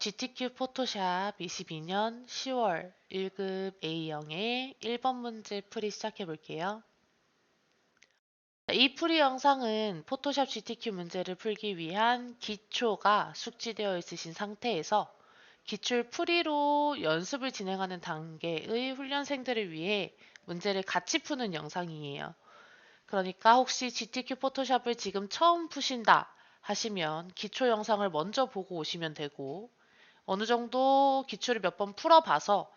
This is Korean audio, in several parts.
GTQ 포토샵 22년 10월 1급 A형의 1번 문제 풀이 시작해 볼게요. 이 풀이 영상은 포토샵 GTQ 문제를 풀기 위한 기초가 숙지되어 있으신 상태에서 기출 풀이로 연습을 진행하는 단계의 훈련생들을 위해 문제를 같이 푸는 영상이에요. 그러니까 혹시 GTQ 포토샵을 지금 처음 푸신다 하시면 기초 영상을 먼저 보고 오시면 되고, 어느 정도 기출을 몇 번 풀어봐서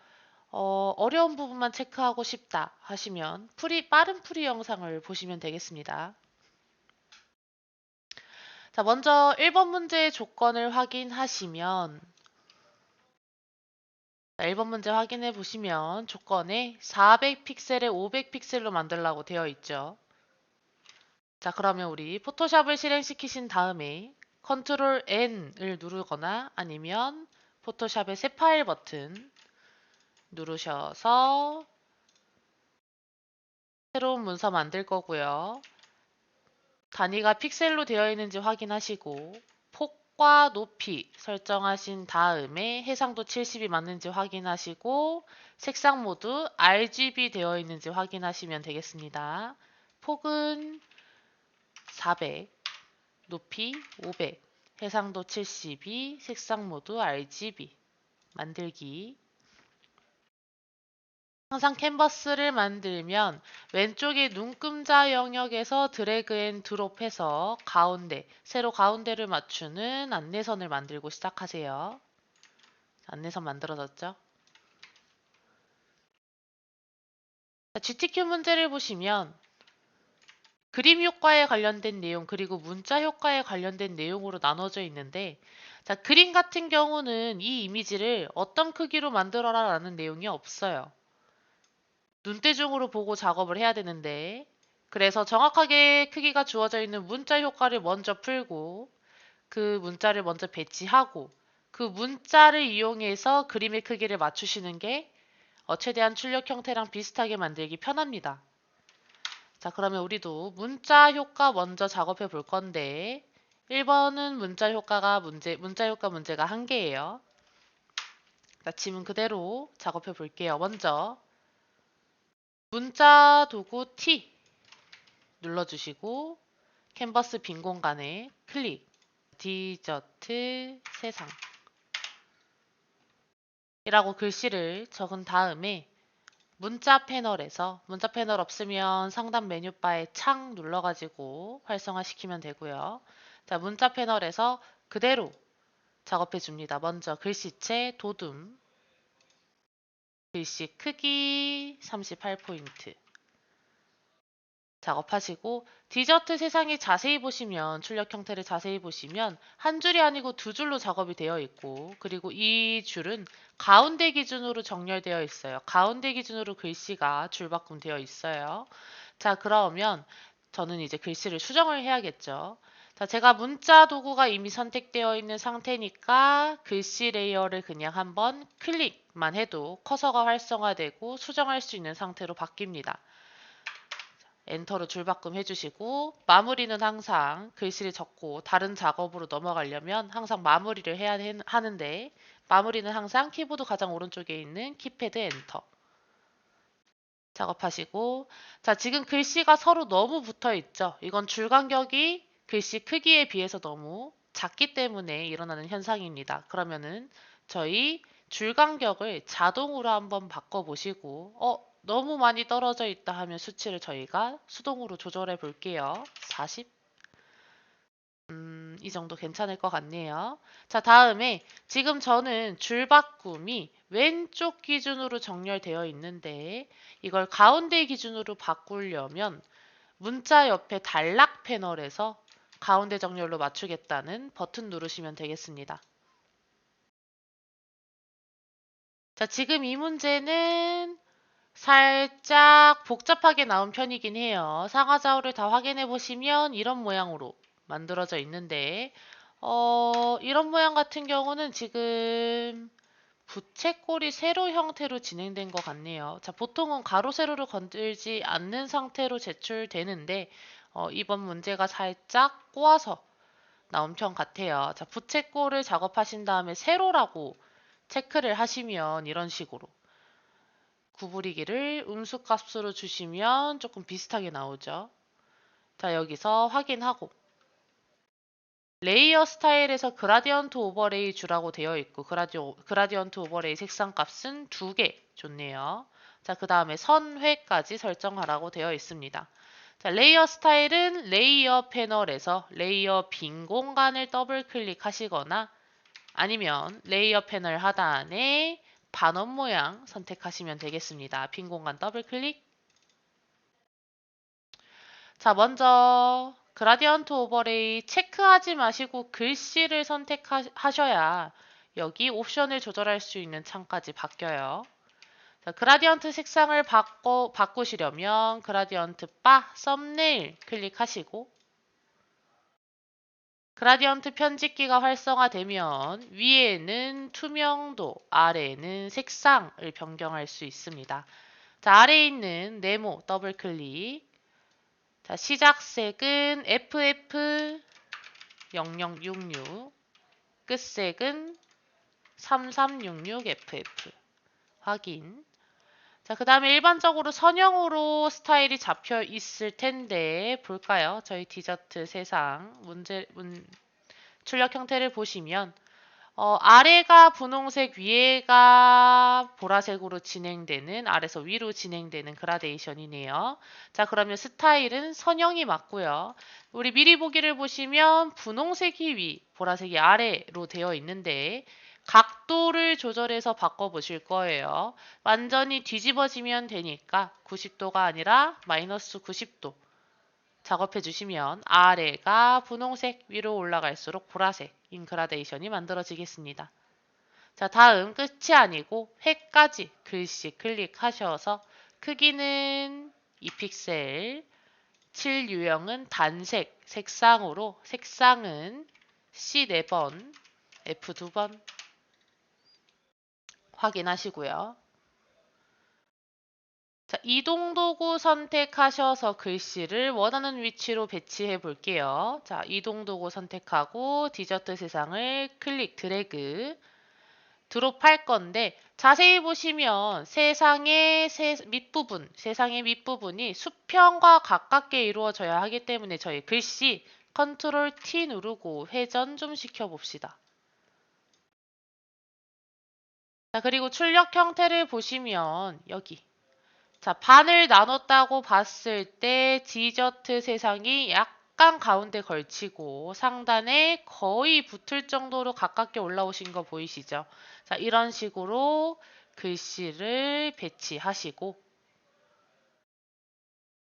어려운 부분만 체크하고 싶다 하시면 빠른 풀이 영상을 보시면 되겠습니다. 자, 먼저 1번 문제의 조건을 확인하시면, 1번 문제 확인해 보시면 조건에 400픽셀에 500픽셀로 만들라고 되어 있죠. 자, 그러면 우리 포토샵을 실행시키신 다음에 컨트롤 N을 누르거나 아니면 포토샵의 새 파일 버튼 누르셔서 새로운 문서 만들 거고요. 단위가 픽셀로 되어 있는지 확인하시고 폭과 높이 설정하신 다음에 해상도 70이 맞는지 확인하시고 색상 모두 RGB 되어 있는지 확인하시면 되겠습니다. 폭은 400, 높이 500, 해상도 72, 색상 모두 RGB. 만들기. 항상 캔버스를 만들면 왼쪽에 눈금자 영역에서 드래그 앤 드롭해서 세로 가운데를 맞추는 안내선을 만들고 시작하세요. 안내선 만들어졌죠? GTQ 문제를 보시면 그림 효과에 관련된 내용 그리고 문자 효과에 관련된 내용으로 나눠져 있는데, 자, 그림 같은 경우는 이 이미지를 어떤 크기로 만들어라 라는 내용이 없어요. 눈대중으로 보고 작업을 해야 되는데, 그래서 정확하게 크기가 주어져 있는 문자 효과를 먼저 풀고 그 문자를 먼저 배치하고 그 문자를 이용해서 그림의 크기를 맞추시는 게 최대한 출력 형태랑 비슷하게 만들기 편합니다. 자, 그러면 우리도 문자 효과 먼저 작업해 볼 건데 1번은 문자 효과 문제가 1개예요. 자, 지문 그대로 작업해 볼게요. 먼저 문자 도구 T 눌러주시고 캔버스 빈 공간에 클릭, 디저트 세상 이라고 글씨를 적은 다음에 문자 패널 없으면 상단 메뉴바에 창 눌러가지고 활성화시키면 되고요. 자, 문자 패널에서 그대로 작업해 줍니다. 먼저 글씨체 도둠, 글씨 크기 38포인트 작업하시고, 디저트 세상에 자세히 보시면, 출력 형태를 자세히 보시면 한 줄이 아니고 두 줄로 작업이 되어 있고, 그리고 이 줄은 가운데 기준으로 정렬되어 있어요. 가운데 기준으로 글씨가 줄바꿈 되어 있어요. 자, 그러면 저는 이제 글씨를 수정을 해야겠죠. 자, 제가 문자 도구가 이미 선택되어 있는 상태니까 글씨 레이어를 그냥 한번 클릭만 해도 커서가 활성화되고 수정할 수 있는 상태로 바뀝니다. 엔터로 줄바꿈 해주시고, 마무리는 항상 글씨를 적고 다른 작업으로 넘어가려면 항상 마무리를 해야 하는데, 마무리는 항상 키보드 가장 오른쪽에 있는 키패드 엔터 작업하시고, 자, 지금 글씨가 서로 너무 붙어 있죠. 이건 줄 간격이 글씨 크기에 비해서 너무 작기 때문에 일어나는 현상입니다. 그러면은 저희 줄 간격을 자동으로 한번 바꿔보시고, 너무 많이 떨어져 있다 하면 수치를 저희가 수동으로 조절해 볼게요. 40. 이 정도 괜찮을 것 같네요. 자, 다음에 지금 저는 줄바꿈이 왼쪽 기준으로 정렬되어 있는데 이걸 가운데 기준으로 바꾸려면 문자 옆에 단락 패널에서 가운데 정렬로 맞추겠다는 버튼 누르시면 되겠습니다. 자, 지금 이 문제는 살짝 복잡하게 나온 편이긴 해요. 상하좌우를 다 확인해 보시면 이런 모양으로 만들어져 있는데, 이런 모양 같은 경우는 지금 부채꼴이 세로 형태로 진행된 것 같네요. 자, 보통은 가로 세로를 건들지 않는 상태로 제출되는데, 이번 문제가 살짝 꼬아서 나온 편 같아요. 자, 부채꼴을 작업하신 다음에 세로라고 체크를 하시면 이런 식으로 구부리기를 음수값으로 주시면 조금 비슷하게 나오죠. 자, 여기서 확인하고 레이어 스타일에서 그라디언트 오버레이 주라고 되어 있고 그라디언트 오버레이 색상 값은 2개 줬네요. 자, 그 다음에 선회까지 설정하라고 되어 있습니다. 자, 레이어 스타일은 레이어 패널에서 레이어 빈 공간을 더블 클릭하시거나 아니면 레이어 패널 하단에 반원 모양 선택하시면 되겠습니다. 빈 공간 더블 클릭. 자, 먼저 그라디언트 오버레이 체크하지 마시고 글씨를 선택하셔야 여기 옵션을 조절할 수 있는 창까지 바뀌어요. 자, 그라디언트 색상을 바꾸시려면 그라디언트 바 썸네일 클릭하시고 그라디언트 편집기가 활성화되면 위에는 투명도, 아래에는 색상을 변경할 수 있습니다. 자, 아래에 있는 네모 더블 클릭. 자, 시작색은 FF0066, 끝색은 3366FF. 확인. 자, 그 다음에 일반적으로 선형으로 스타일이 잡혀 있을 텐데, 볼까요? 저희 디저트 세상 출력 형태를 보시면, 아래가 분홍색, 위에가 보라색으로 진행되는, 아래서 위로 진행되는 그라데이션이네요. 자, 그러면 스타일은 선형이 맞고요. 우리 미리 보기를 보시면 분홍색이 위, 보라색이 아래로 되어 있는데, 각도를 조절해서 바꿔보실 거예요. 완전히 뒤집어지면 되니까 90도가 아니라 마이너스 90도. 작업해 주시면 아래가 분홍색, 위로 올라갈수록 보라색인 그라데이션이 만들어지겠습니다. 자, 다음 끝이 아니고 회까지 글씨 클릭하셔서 크기는 2픽셀, 7 유형은 단색, 색상으로 색상은 C 4번, F 2번 확인하시고요. 자, 이동 도구 선택하셔서 글씨를 원하는 위치로 배치해 볼게요. 자, 이동 도구 선택하고 디저트 세상을 클릭 드래그 드롭할 건데 자세히 보시면 세상의 밑부분이 수평과 가깝게 이루어져야 하기 때문에 저희 글씨 컨트롤 T 누르고 회전 좀 시켜봅시다. 자, 그리고 출력 형태를 보시면 여기 자, 반을 나눴다고 봤을 때 디저트 세상이 약간 가운데 걸치고 상단에 거의 붙을 정도로 가깝게 올라오신 거 보이시죠? 자, 이런 식으로 글씨를 배치하시고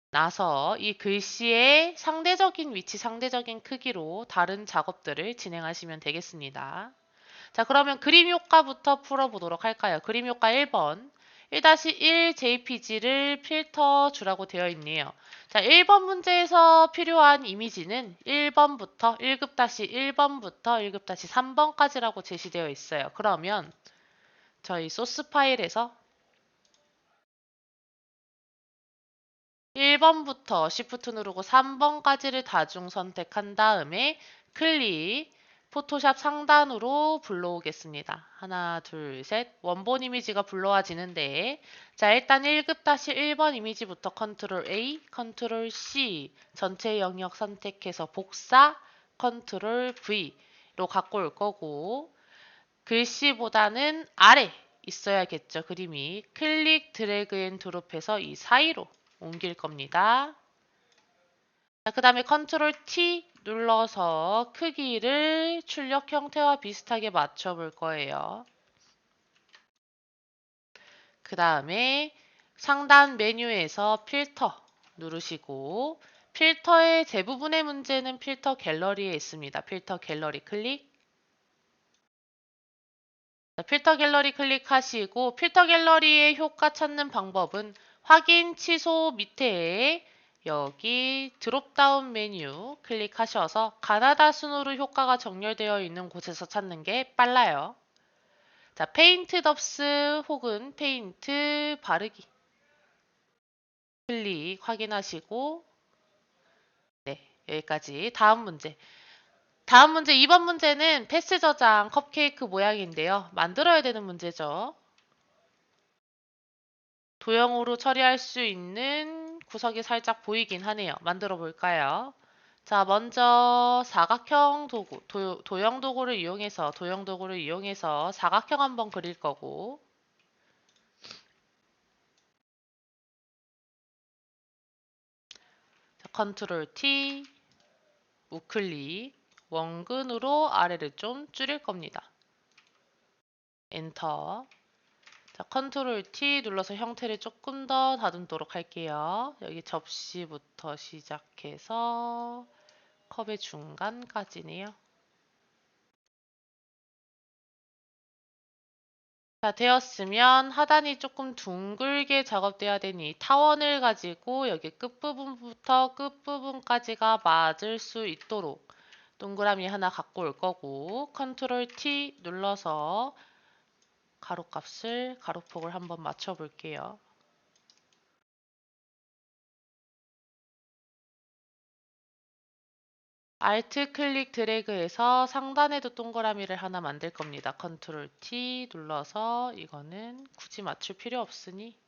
나서 이 글씨의 상대적인 위치, 상대적인 크기로 다른 작업들을 진행하시면 되겠습니다. 자, 그러면 그림 효과부터 풀어보도록 할까요? 그림 효과 1번. 1-1 JPG를 필터 주라고 되어 있네요. 자, 1번 문제에서 필요한 이미지는 1번부터 1급-1번부터 1급-3번까지라고 제시되어 있어요. 그러면 저희 소스 파일에서 1번부터 Shift 누르고 3번까지를 다중 선택한 다음에 클릭 포토샵 상단으로 불러오겠습니다. 하나, 둘, 셋. 원본 이미지가 불러와지는데 자, 일단 1급-1번 이미지부터 컨트롤 A, 컨트롤 C 전체 영역 선택해서 복사, 컨트롤 V로 갖고 올 거고 글씨보다는 아래 있어야겠죠. 그림이 클릭 드래그 앤 드롭해서 이 사이로 옮길 겁니다. 자, 그 다음에 컨트롤 T 눌러서 크기를 출력 형태와 비슷하게 맞춰 볼 거예요. 그 다음에 상단 메뉴에서 필터 누르시고 필터의 대부분의 문제는 필터 갤러리에 있습니다. 필터 갤러리 클릭. 자, 필터 갤러리 클릭하시고 필터 갤러리의 효과 찾는 방법은 확인 취소 밑에 여기 드롭다운 메뉴 클릭하셔서 가나다 순으로 효과가 정렬되어 있는 곳에서 찾는 게 빨라요. 자, 페인트 덥스 혹은 페인트 바르기 클릭 확인하시고 네, 여기까지. 다음 문제. 다음 문제 2번 문제는 패스 저장 컵케이크 모양인데요. 만들어야 되는 문제죠. 도형으로 처리할 수 있는 구석이 살짝 보이긴 하네요. 만들어 볼까요? 자, 먼저 사각형 도구, 도형 도구를 이용해서 사각형 한번 그릴 거고, 자, 컨트롤 T, 우클릭, 원근으로 아래를 좀 줄일 겁니다. 엔터. 자, 컨트롤 T 눌러서 형태를 조금 더 다듬도록 할게요. 여기 접시부터 시작해서 컵의 중간까지네요. 자, 되었으면 하단이 조금 둥글게 작업돼야 되니 타원을 가지고 여기 끝부분부터 끝부분까지가 맞을 수 있도록 동그라미 하나 갖고 올 거고 컨트롤 T 눌러서 가로값을 가로폭을 한번 맞춰 볼게요. 알트 클릭 드래그해서 상단에도 동그라미를 하나 만들 겁니다. 컨트롤 T 눌러서 이거는 굳이 맞출 필요 없으니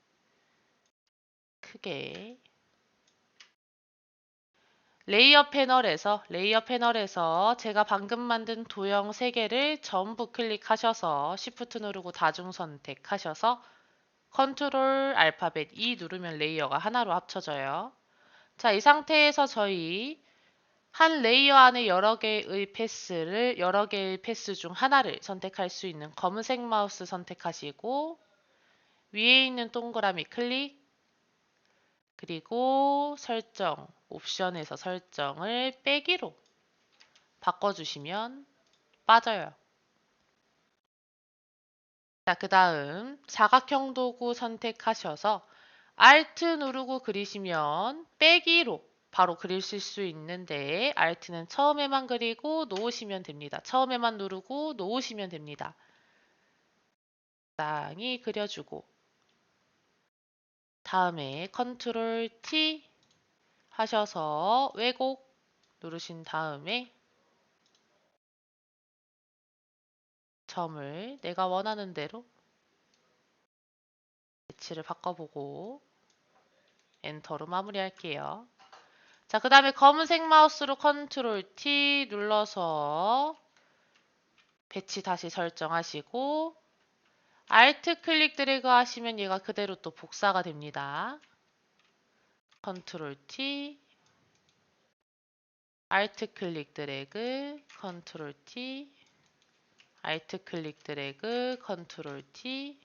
크게 레이어 패널에서 제가 방금 만든 도형 3개를 전부 클릭하셔서 Shift 누르고 다중 선택하셔서 컨트롤 알파벳 E 누르면 레이어가 하나로 합쳐져요. 자, 이 상태에서 저희 한 레이어 안에 여러 개의 패스 중 하나를 선택할 수 있는 검은색 마우스 선택하시고 위에 있는 동그라미 클릭 그리고 설정, 옵션에서 설정을 빼기로 바꿔주시면 빠져요. 자, 그 다음 사각형 도구 선택하셔서 Alt 누르고 그리시면 빼기로 바로 그리실 수 있는데 Alt는 처음에만 그리고 놓으시면 됩니다. 처음에만 누르고 놓으시면 됩니다. 적당히 그려주고 다음에 컨트롤 T 하셔서 왜곡 누르신 다음에 점을 내가 원하는 대로 배치를 바꿔보고 엔터로 마무리할게요. 자, 그 다음에 검은색 마우스로 컨트롤 T 눌러서 배치 다시 설정하시고 Alt 클릭 드래그 하시면 얘가 그대로 또 복사가 됩니다. 컨트롤 T Alt 클릭 드래그 컨트롤 T Alt 클릭 드래그 컨트롤 T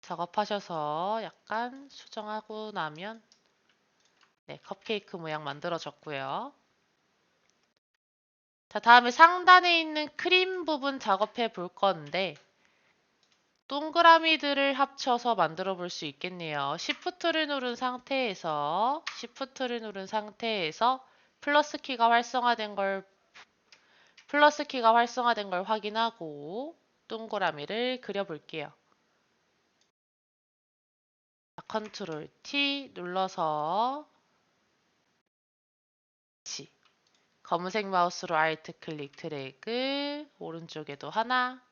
작업하셔서 약간 수정하고 나면 네, 컵케이크 모양 만들어졌고요. 자, 다음에 상단에 있는 크림 부분 작업해 볼 건데 동그라미들을 합쳐서 만들어 볼 수 있겠네요. Shift를 누른 상태에서 플러스 키가 활성화된 걸 확인하고 동그라미를 그려 볼게요. 컨트롤 T 눌러서 검은색 마우스로 Alt 클릭 드래그 오른쪽에도 하나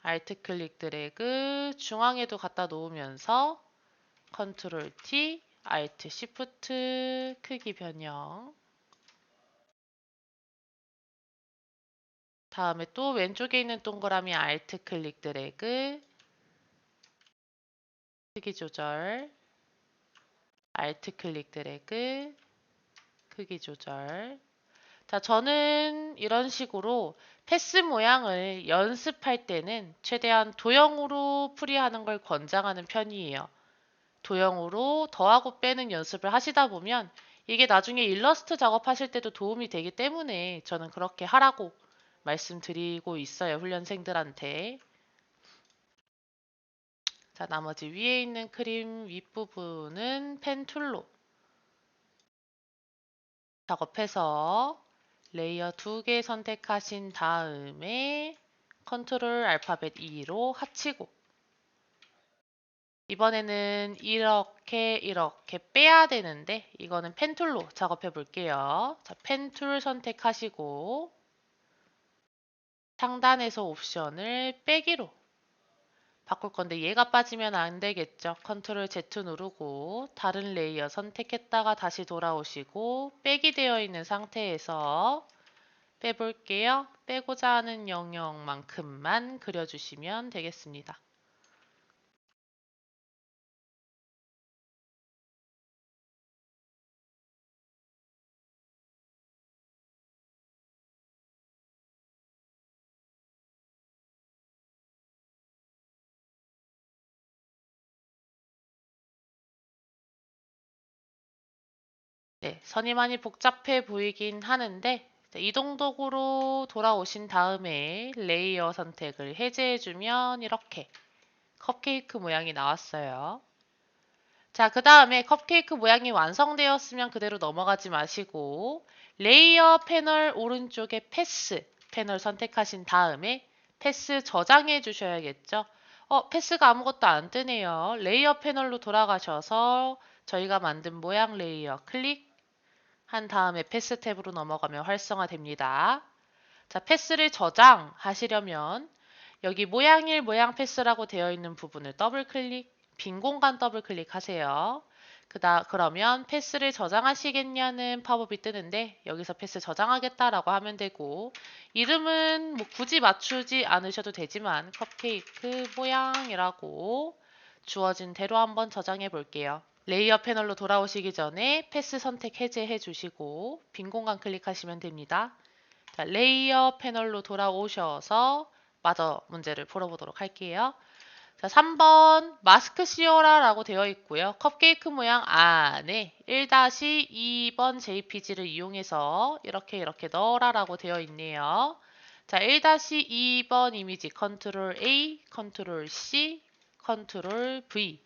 Alt 클릭 드래그 중앙에도 갖다 놓으면서 컨트롤 T Alt Shift 크기 변형 다음에 또 왼쪽에 있는 동그라미 Alt 클릭 드래그 크기 조절 Alt 클릭 드래그 크기 조절 자, 저는 이런 식으로 패스 모양을 연습할 때는 최대한 도형으로 풀이하는 걸 권장하는 편이에요. 도형으로 더하고 빼는 연습을 하시다 보면 이게 나중에 일러스트 작업하실 때도 도움이 되기 때문에 저는 그렇게 하라고 말씀드리고 있어요. 훈련생들한테. 자, 나머지 위에 있는 크림 윗부분은 펜 툴로 작업해서 레이어 2개 선택하신 다음에 컨트롤 알파벳 E로 합치고 이번에는 이렇게 빼야 되는데 이거는 펜툴로 작업해 볼게요. 자, 펜툴 선택하시고 상단에서 옵션을 빼기로 바꿀 건데 얘가 빠지면 안 되겠죠. 컨트롤 Z 누르고 다른 레이어 선택했다가 다시 돌아오시고 빼기 되어 있는 상태에서 빼볼게요. 빼고자 하는 영역만큼만 그려주시면 되겠습니다. 네, 선이 많이 복잡해 보이긴 하는데 이동도구로 돌아오신 다음에 레이어 선택을 해제해주면 이렇게 컵케이크 모양이 나왔어요. 자, 그 다음에 컵케이크 모양이 완성되었으면 그대로 넘어가지 마시고 레이어 패널 오른쪽에 패스 패널 선택하신 다음에 패스 저장해 주셔야겠죠. 패스가 아무것도 안 뜨네요. 레이어 패널로 돌아가셔서 저희가 만든 모양 레이어 클릭한 다음에 패스 탭으로 넘어가면 활성화됩니다. 자, 패스를 저장하시려면 여기 모양일 모양 패스라고 되어 있는 부분을 더블 클릭, 빈 공간 더블 클릭하세요. 그러면 패스를 저장하시겠냐는 팝업이 뜨는데 여기서 패스 저장하겠다라고 하면 되고 이름은 뭐 굳이 맞추지 않으셔도 되지만 컵케이크 모양이라고 주어진 대로 한번 저장해 볼게요. 레이어 패널로 돌아오시기 전에 패스 선택 해제해 주시고 빈 공간 클릭하시면 됩니다. 자, 레이어 패널로 돌아오셔서 마저 문제를 풀어보도록 할게요. 자, 3번 마스크 씌워라 라고 되어 있고요. 컵케이크 모양 안에 1-2번 JPG를 이용해서 이렇게 넣어라 라고 되어 있네요. 자, 1-2번 이미지 컨트롤 A, 컨트롤 C, 컨트롤 V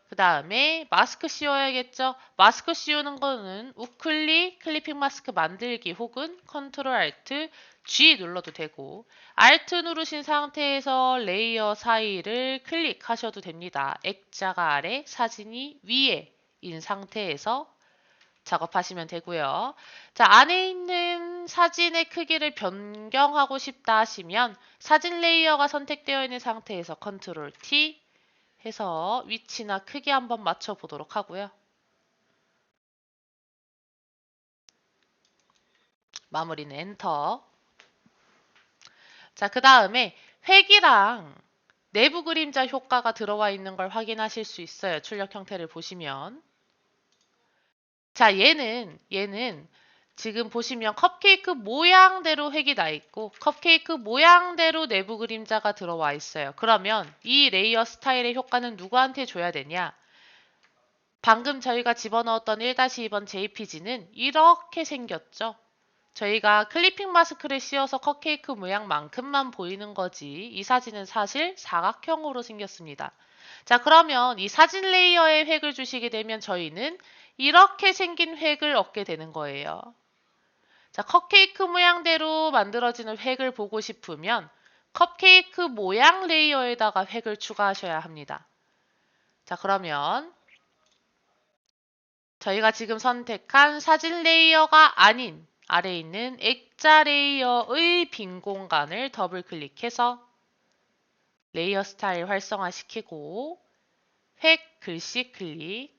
그 다음에 마스크 씌워야겠죠. 마스크 씌우는 거는 우클릭, 클리핑 마스크 만들기 혹은 컨트롤 알트 G 눌러도 되고 알트 누르신 상태에서 레이어 사이를 클릭하셔도 됩니다. 액자가 아래, 사진이 위에인 상태에서 작업하시면 되고요. 자, 안에 있는 사진의 크기를 변경하고 싶다 하시면 사진 레이어가 선택되어 있는 상태에서 컨트롤 T 해서 위치나 크기 한번 맞춰 보도록 하고요. 마무리는 엔터. 자, 그 다음에 획이랑 내부 그림자 효과가 들어와 있는 걸 확인하실 수 있어요. 출력 형태를 보시면. 자, 얘는 지금 보시면 컵케이크 모양대로 획이 나 있고 컵케이크 모양대로 내부 그림자가 들어와 있어요. 그러면 이 레이어 스타일의 효과는 누구한테 줘야 되냐? 방금 저희가 집어넣었던 1-2번 JPG는 이렇게 생겼죠. 저희가 클리핑 마스크를 씌워서 컵케이크 모양만큼만 보이는 거지 이 사진은 사실 사각형으로 생겼습니다. 자, 그러면 이 사진 레이어에 획을 주시게 되면 저희는 이렇게 생긴 획을 얻게 되는 거예요. 자, 컵케이크 모양대로 만들어지는 획을 보고 싶으면 컵케이크 모양 레이어에다가 획을 추가하셔야 합니다. 자, 그러면 저희가 지금 선택한 사진 레이어가 아닌 아래에 있는 액자 레이어의 빈 공간을 더블 클릭해서 레이어 스타일 활성화시키고 획 글씨 클릭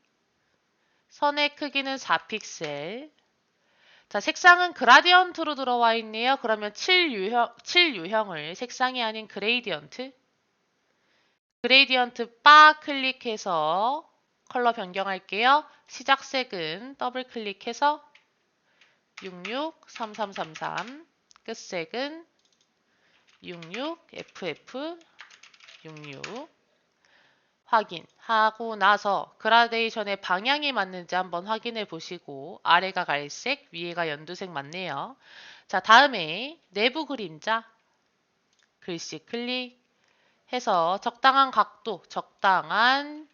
선의 크기는 4픽셀 자, 색상은 그라디언트로 들어와 있네요. 그러면 7유형을 색상이 아닌 그레이디언트 바 클릭해서 컬러 변경할게요. 시작색은 더블 클릭해서 663333 끝색은 66FF66 확인하고 나서 그라데이션의 방향이 맞는지 한번 확인해 보시고 아래가 갈색, 위에가 연두색 맞네요. 자, 다음에 내부 그림자 글씨 클릭해서 적당한 각도, 적당한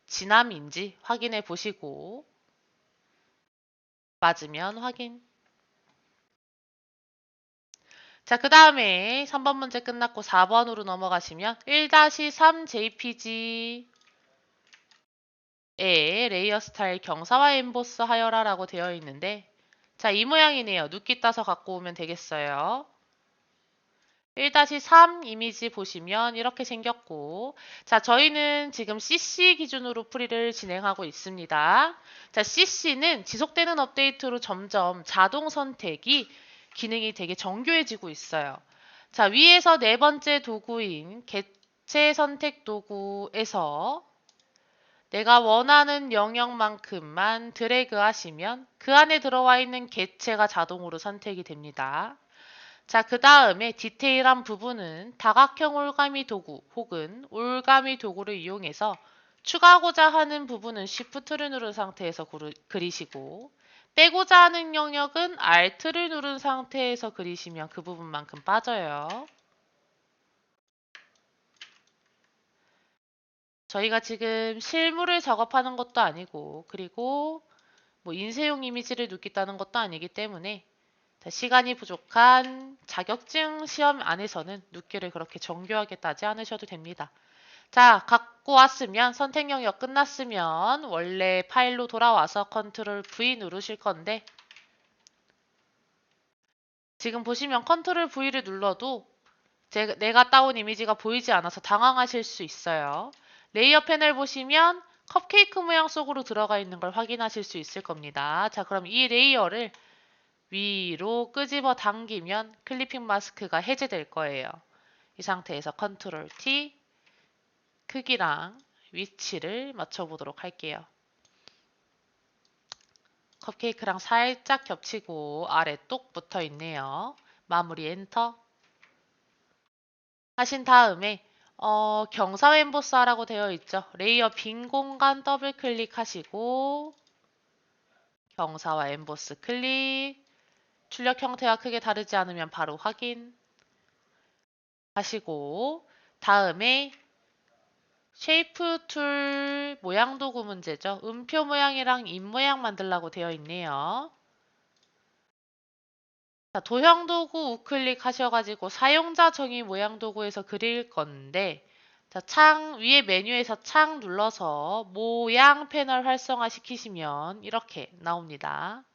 진함인지 확인해 보시고 맞으면 확인. 자, 그 다음에 3번 문제 끝났고 4번으로 넘어가시면 1-3 JPG 레이어 스타일 경사와 엠보스 하여라라고 되어 있는데 자, 이 모양이네요. 눕기 따서 갖고 오면 되겠어요. 1-3 이미지 보시면 이렇게 생겼고 자, 저희는 지금 CC 기준으로 풀이를 진행하고 있습니다. 자, CC는 지속되는 업데이트로 점점 자동 선택이 기능이 되게 정교해지고 있어요. 자, 위에서 네 번째 도구인 개체 선택 도구에서 내가 원하는 영역만큼만 드래그 하시면 그 안에 들어와 있는 개체가 자동으로 선택이 됩니다. 자, 그 다음에 디테일한 부분은 다각형 올가미 도구 혹은 올가미 도구를 이용해서 추가하고자 하는 부분은 Shift를 누른 상태에서 그리시고 빼고자 하는 영역은 Alt를 누른 상태에서 그리시면 그 부분만큼 빠져요. 저희가 지금 실물을 작업하는 것도 아니고 그리고 뭐 인쇄용 이미지를 눕겠다는 것도 아니기 때문에 시간이 부족한 자격증 시험 안에서는 눕기를 그렇게 정교하게 따지 않으셔도 됩니다. 자, 갖고 왔으면 선택 영역 끝났으면 원래 파일로 돌아와서 컨트롤 V 누르실 건데 지금 보시면 컨트롤 V를 눌러도 내가 따온 이미지가 보이지 않아서 당황하실 수 있어요. 레이어 패널 보시면 컵케이크 모양 속으로 들어가 있는 걸 확인하실 수 있을 겁니다. 자, 그럼 이 레이어를 위로 끄집어 당기면 클리핑 마스크가 해제될 거예요. 이 상태에서 컨트롤 T 크기랑 위치를 맞춰보도록 할게요. 컵케이크랑 살짝 겹치고 아래 똑 붙어 있네요. 마무리 엔터 하신 다음에 경사 엠보스라고 되어 있죠. 레이어 빈 공간 더블 클릭하시고 경사와 엠보스 클릭 출력 형태와 크게 다르지 않으면 바로 확인 하시고 다음에 쉐이프 툴 모양 도구 문제죠. 음표 모양이랑 입 모양 만들라고 되어 있네요. 자, 도형 도구 우클릭 하셔가지고 사용자 정의 모양 도구에서 그릴 건데 자, 창 위에 메뉴에서 창 눌러서 모양 패널 활성화 시키시면 이렇게 나옵니다.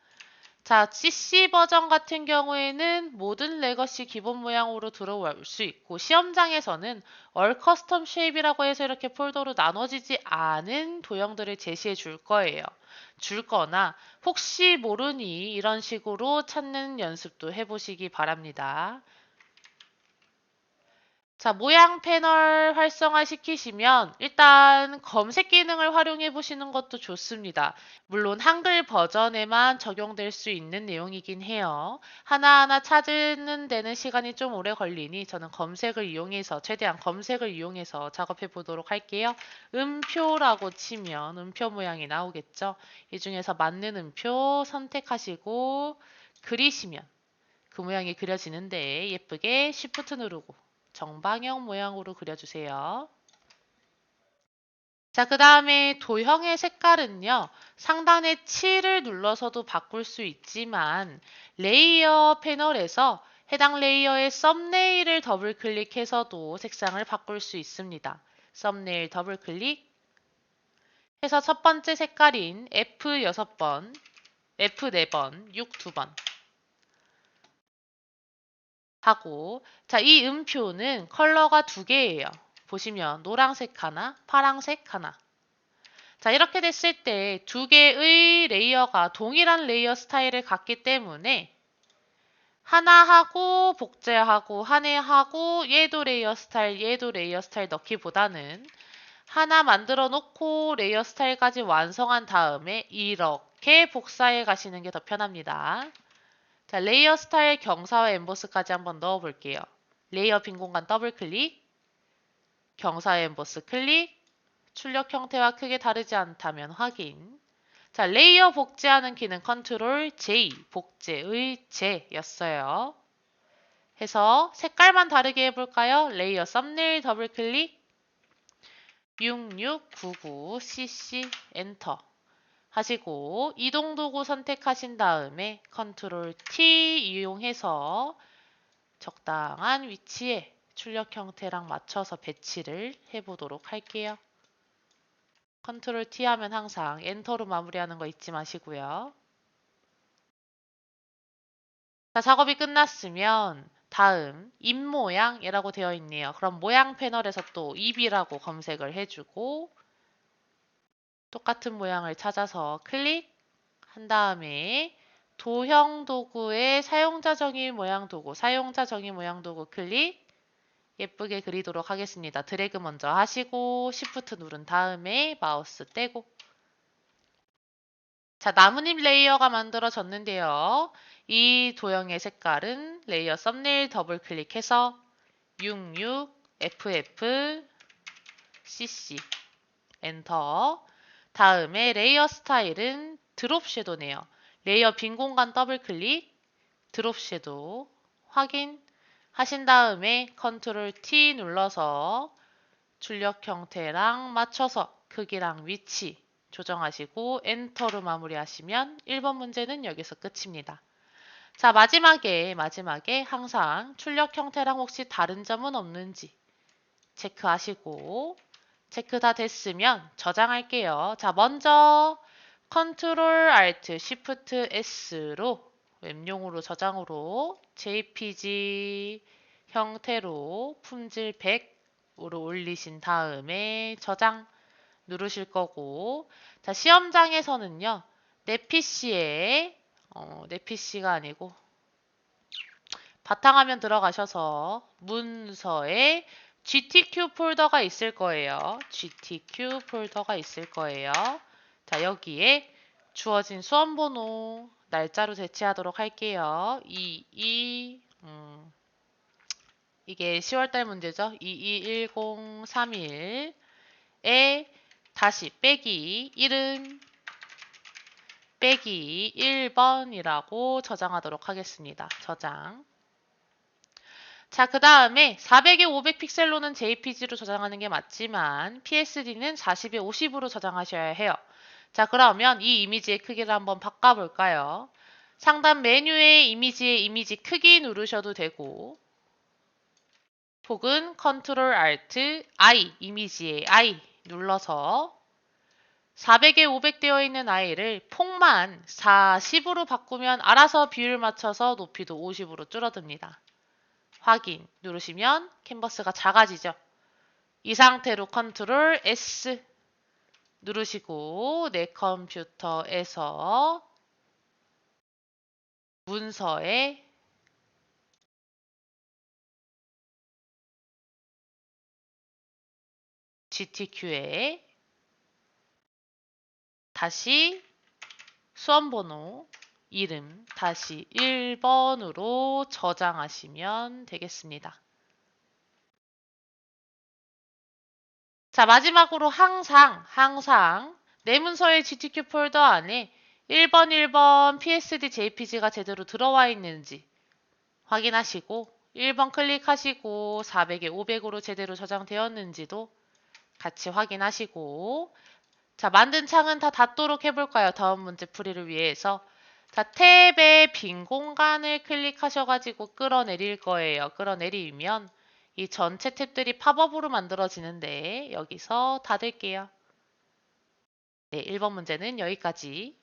자, CC 버전 같은 경우에는 모든 레거시 기본 모양으로 들어올 수 있고 시험장에서는 All Custom Shape이라고 해서 이렇게 폴더로 나눠지지 않은 도형들을 제시해 줄 거예요. 줄 거나 혹시 모르니 이런 식으로 찾는 연습도 해보시기 바랍니다. 자, 모양 패널 활성화 시키시면 일단 검색 기능을 활용해 보시는 것도 좋습니다. 물론 한글 버전에만 적용될 수 있는 내용이긴 해요. 하나하나 찾는 데는 시간이 좀 오래 걸리니 저는 검색을 이용해서 최대한 검색을 이용해서 작업해 보도록 할게요. 음표라고 치면 음표 모양이 나오겠죠. 이 중에서 맞는 음표 선택하시고 그리시면 그 모양이 그려지는데 예쁘게 Shift 누르고 정방형 모양으로 그려주세요. 자, 그 다음에 도형의 색깔은요. 상단의 7을 눌러서도 바꿀 수 있지만 레이어 패널에서 해당 레이어의 썸네일을 더블 클릭해서도 색상을 바꿀 수 있습니다. 썸네일 더블 클릭 해서 첫 번째 색깔인 F 6번, F 4번, 6 2번 하고 자, 이 음표는 컬러가 두 개예요. 보시면 노란색 하나, 파란색 하나. 자, 이렇게 됐을 때 두 개의 레이어가 동일한 레이어 스타일을 갖기 때문에 하나하고 복제하고 하나하고 얘도 레이어 스타일, 얘도 레이어 스타일 넣기보다는 하나 만들어 놓고 레이어 스타일까지 완성한 다음에 이렇게 복사해 가시는 게 더 편합니다. 자, 레이어 스타일 경사와 엠보스까지 한번 넣어 볼게요. 레이어 빈 공간 더블 클릭, 경사 엠보스 클릭, 출력 형태와 크게 다르지 않다면 확인. 자, 레이어 복제하는 키는 컨트롤 J, 복제의 J였어요. 해서 색깔만 다르게 해볼까요? 레이어 썸네일 더블 클릭, 6699cc 엔터 하시고 이동 도구 선택하신 다음에 컨트롤 T 이용해서 적당한 위치에 출력 형태랑 맞춰서 배치를 해보도록 할게요. 컨트롤 T 하면 항상 엔터로 마무리하는 거 잊지 마시고요. 자, 작업이 끝났으면 다음 입모양이라고 되어 있네요. 그럼 모양 패널에서 또 입이라고 검색을 해주고 똑같은 모양을 찾아서 클릭한 다음에 도형 도구의 사용자 정의 모양 도구, 사용자 정의 모양 도구 클릭 예쁘게 그리도록 하겠습니다. 드래그 먼저 하시고 Shift 누른 다음에 마우스 떼고 자, 나뭇잎 레이어가 만들어졌는데요. 이 도형의 색깔은 레이어 썸네일 더블 클릭해서 66FF CC 엔터 다음에 레이어 스타일은 드롭 섀도네요. 레이어 빈 공간 더블 클릭 드롭 섀도우 확인하신 다음에 컨트롤 T 눌러서 출력 형태랑 맞춰서 크기랑 위치 조정하시고 엔터로 마무리하시면 1번 문제는 여기서 끝입니다. 자, 마지막에 항상 출력 형태랑 혹시 다른 점은 없는지 체크하시고 체크 다 됐으면 저장할게요. 자, 먼저 컨트롤 알트 시프트 S로 웹용으로 저장으로 JPG 형태로 품질 100으로 올리신 다음에 저장 누르실 거고 자, 시험장에서는요. 내 PC가 아니고 바탕화면 들어가셔서 문서에 GTQ 폴더가 있을 거예요. GTQ 폴더가 있을 거예요. 자, 여기에 주어진 수험번호 날짜로 대체하도록 할게요. 이게 10월달 문제죠. 221031에 다시 빼기 이름 빼기 1번이라고 저장하도록 하겠습니다. 저장. 자, 그 다음에 400에 500 픽셀로는 JPG로 저장하는 게 맞지만 PSD는 40에 50으로 저장하셔야 해요. 자, 그러면 이 이미지의 크기를 한번 바꿔볼까요? 상단 메뉴의 이미지의 이미지 크기 누르셔도 되고 혹은 컨트롤 알트 I 이미지의 I 눌러서 400에 500 되어 있는 아이를 폭만 40으로 바꾸면 알아서 비율 맞춰서 높이도 50으로 줄어듭니다. 확인 누르시면 캔버스가 작아지죠. 이 상태로 컨트롤 S 누르시고 내 컴퓨터에서 문서에 GTQ에 다시 수험번호 이름 다시 1번으로 저장하시면 되겠습니다. 자, 마지막으로 항상 내 문서의 GTQ 폴더 안에 1번 PSD JPG가 제대로 들어와 있는지 확인하시고 1번 클릭하시고 400에 500으로 제대로 저장되었는지도 같이 확인하시고 자, 만든 창은 다 닫도록 해볼까요? 다음 문제 풀이를 위해서. 자, 탭의 빈 공간을 클릭하셔가지고 끌어내릴 거예요. 끌어내리면 이 전체 탭들이 팝업으로 만들어지는데 여기서 닫을게요. 네, 1번 문제는 여기까지.